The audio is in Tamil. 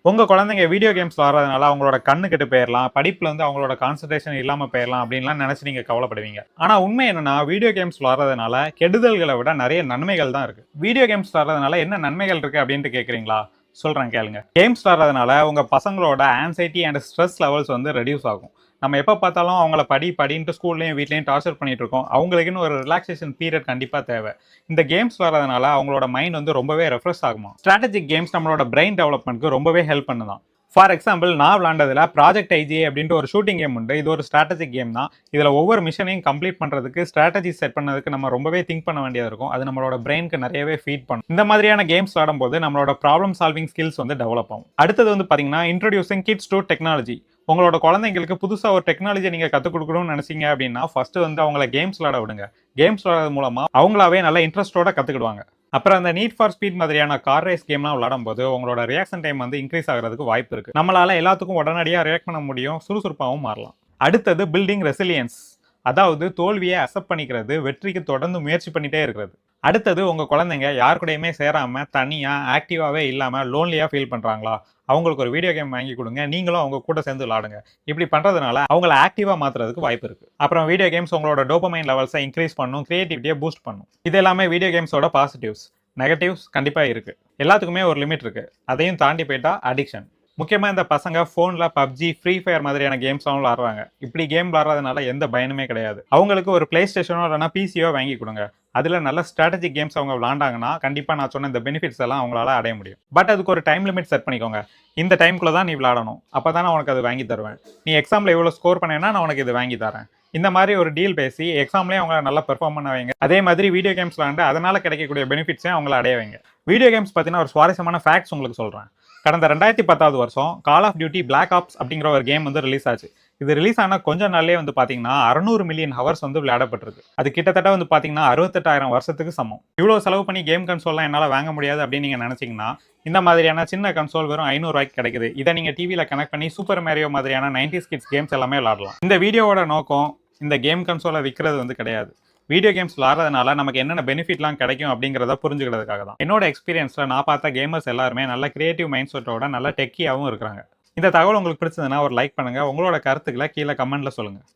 உங்க குழந்தைங்க வீடியோ கேம்ஸ் விளாடுறதுனால அவங்களோட கண்ணு கெட்டு போயிடலாம், படிப்புல அவங்களோட கான்சன்ட்ரேஷன் இல்லாம போயிடலாம் அப்படின்லாம் நினைச்சு நீங்க கவலைப்படுவீங்க. ஆனா உண்மை என்னன்னா, வீடியோ கேம்ஸ் விளாடுறதுனால கெடுதல்களை விட நிறைய நன்மைகள் தான் இருக்கு. வீடியோ கேம்ஸ் விளாடுறதுனால என்ன நன்மைகள் இருக்கு அப்படின்ட்டு கேக்குறீங்களா? சொல்றேன் கேளுங்க. கேம்ஸ் விளாடுறதுனால உங்க பசங்களோட anxiety and stress levels reduce ஆகும். நம்ம எப்போ பார்த்தாலும் அவங்கள படின்ட்டு ஸ்கூல்லையும் வீட்லையும் டார்ச்சர் பண்ணிட்டு இருக்கோம். அவங்களுக்குன்னு ஒரு ரிலாக்ஸேஷன் பீரியட் கண்டிப்பாக தேவை. இந்த கேம்ஸ் வரதுனால அவங்களோட மைண்ட் ரொம்பவே ரெஃப்ரெஷ் ஆகுமா. ஸ்ட்ராட்டஜிக் கேம்ஸ் நம்மளோட பிரெயின் டெவலப்மெண்ட்க்கு ரொம்பவே ஹெல்ப் பண்ணுதான். ஃபார் எக்ஸாம்பிள், நான் விளாண்டதுல ப்ராஜெக்ட் ஐஜிஏ அப்படின்ட்டு ஒரு ஷூட்டிங் கேம் உண்டு. இது ஒரு ஸ்ட்ராட்டஜிக் கேம் தான். இதில் ஒவ்வொரு மிஷனையும் கம்ப்ளீட் பண்ணுறதுக்கு ஸ்ட்ராட்டஜி செட் பண்ணதுக்கு நம்ம ரொம்பவே திங்க் பண்ண வேண்டியது இருக்கும். அது நம்மளோட பிரெயினுக்கு நிறையவே ஃபீட் பண்ணும். இந்த மாதிரியான கேம்ஸ் விளாடும்போது நம்மளோட ப்ராப்ளம் சால்விங் ஸ்கில்ஸ் டெவலப் ஆகும். அடுத்தது பார்த்தீங்கன்னா, இன்ட்ரோடியூசிங் கிட்ஸ் டு டெக்னாலஜி. உங்களோட குழந்தைங்களுக்கு புதுசாக ஒரு டெக்னாலஜி நீங்கள் கற்றுக் கொடுக்கணும்னு நினைச்சீங்க அப்படின்னா, ஃபர்ஸ்ட் அவங்கள கேம்ஸ் விளாட விடுங்க. கேம்ஸ் விளாடுறது மூலமா அவங்களாவே நல்ல இன்ட்ரெஸ்டோட கற்றுக்கிடுவாங்க. அப்புறம் அந்த நீட் ஃபார் ஸ்பீட் மாதிரியான கார் ரேஸ் கேம்லாம் விளாடும் போது உங்களோட ரியாக்ஷன் டைம் இன்க்ரீஸ் ஆகிறதுக்கு வாய்ப்பு இருக்கு. நம்மளால எல்லாத்துக்கும் உடனடியாக ரியாக்ட் பண்ண முடியும், சுறுசுறுப்பாகவும் மாறலாம். அடுத்தது பில்டிங் ரெசிலியன்ஸ், அதாவது தோல்வியை அக்செப்ட் பண்ணிக்கிறது, வெற்றிக்கு தொடர்ந்து முயற்சி பண்ணிட்டே இருக்கிறது. அடுத்தது, உங்க குழந்தைங்க யார் கூடயுமே சேராம தனியா ஆக்டிவாவே இல்லாம லோன்லியா ஃபீல் பண்றாங்களா? அவங்களுக்கு ஒரு வீடியோ கேம் வாங்கி கொடுங்க, நீங்களும் அவங்க கூட சேர்ந்து விளாடுங்க. இப்படி பண்றதுனால அவங்கள ஆக்டிவா மாத்துறதுக்கு வாய்ப்பு இருக்கு. அப்புறம் வீடியோ கேம்ஸ் உங்களோட டோபமைன் லெவல்ஸை இன்க்ரீஸ் பண்ணும், கிரியேட்டிவிட்டியை பூஸ்ட் பண்ணும். இது எல்லாமே வீடியோ கேம்ஸோட பாசிட்டிவ்ஸ். நெகட்டிவ்ஸ் கண்டிப்பா இருக்கு. எல்லாத்துக்குமே ஒரு லிமிட் இருக்கு. அதையும் தாண்டி போயிட்டா அடிக்ஷன். முக்கியமாக இந்த பசங்க ஃபோனில் பப்ஜி, ஃப்ரீ ஃபயர் மாதிரியான கேம்ஸ்லாம் விளாடுறாங்க. இப்படி கேம் விளாட்றதுனால எந்த பயனுமே கிடையாது. அவங்களுக்கு ஒரு பிளே ஸ்டேஷனோ இல்லைனா பிசியோ வாங்கி கொடுங்க. அதில் நல்ல ஸ்ட்ராட்டஜிக் கேம்ஸ் அவங்க விளாண்டாங்கன்னா கண்டிப்பாக நான் சொன்ன இந்த பெனிஃபிட்ஸ் எல்லாம் அவங்களால அடைய முடியும். பட் அதுக்கு ஒரு டைம் லிமிட் செட் பண்ணிக்கோங்க. இந்த டைம்குள்ளே தான் நீ விளாடணும், அப்போ தான் நான் உனக்கு அது வாங்கி தருவேன். நீ எக்ஸாமில் எவ்வளோ ஸ்கோர் பண்ணேன்னா நான் உனக்கு இது வாங்கி தரேன். இந்த மாதிரி ஒரு டீல் பேசி எக்ஸாம்லேயே அவங்க நல்லா பெர்ஃபார்ம் பண்ண வைங்க. அதே மாதிரி வீடியோ கேம்ஸ் விளாண்டு அதனால் கிடைக்கக்கூடிய பெனிஃபிட்ஸையும் அவங்கள அடைய வைங்க. வீடியோ கேம்ஸ் பார்த்தீங்கன்னா ஒரு சுவாரஸ்யமான ஃபேக்ட்ஸ் உங்களுக்கு சொல்கிறேன். கடந்த 2010 வருஷம் கால் ஆஃப் டியூட்டி பிளாக் ஆப்ஸ் அப்படிங்கிற ஒரு கேம் ரிலீஸ் ஆச்சு. இது ரிலீஸ் ஆன கொஞ்ச நாள்லேயே பார்த்தீங்கன்னா 600 மில்லியன் ஹவர்ஸ் விளையாடப்பட்டிருக்கு. அது கிட்டத்தட்ட பார்த்தீங்கன்னா 68,000 வருஷத்துக்கு சமம். இவ்வளோ செலவு பண்ணி கேம் கன்சோல்லாம் என்னால் வாங்க முடியாது அப்படின்னு நீங்கள் நினச்சிங்கன்னா, இந்த மாதிரியான சின்ன கன்சோல் வெறும் 500 ரூபாய்க்கு கிடைக்குது. இதை நீங்கள் டிவியில் கனெக்ட் பண்ணி சூப்பர் மேரியோ மாதிரியான 90s கிட்ஸ் கேம்ஸ் எல்லாமே விளாடலாம். இந்த வீடியோவோட நோக்கம் இந்த கேம் கன்சோலை விற்கிறது கிடையாது. வீடியோ கேம்ஸ் விளாட்றதுனால நமக்கு என்னென்ன பெனிஃபிட்லாம் கிடைக்கும் அப்படிங்கிறத புரிஞ்சுக்கிறதுக்காக தான். என்னோட எக்ஸ்பீரியன்ஸில் நான் பார்த்த கேமர்ஸ் எல்லாருமே நல்ல கிரியேட்டிவ் மைண்ட் செட்டோட நல்ல டெக்கியாகவும் இருக்கிறாங்க. இந்த தகவல் உங்களுக்கு பிடிச்சதுன்னா ஒரு லைக் பண்ணுங்கள். உங்களோட கருத்துக்களை கீழே கமெண்ட்டில் சொல்லுங்கள்.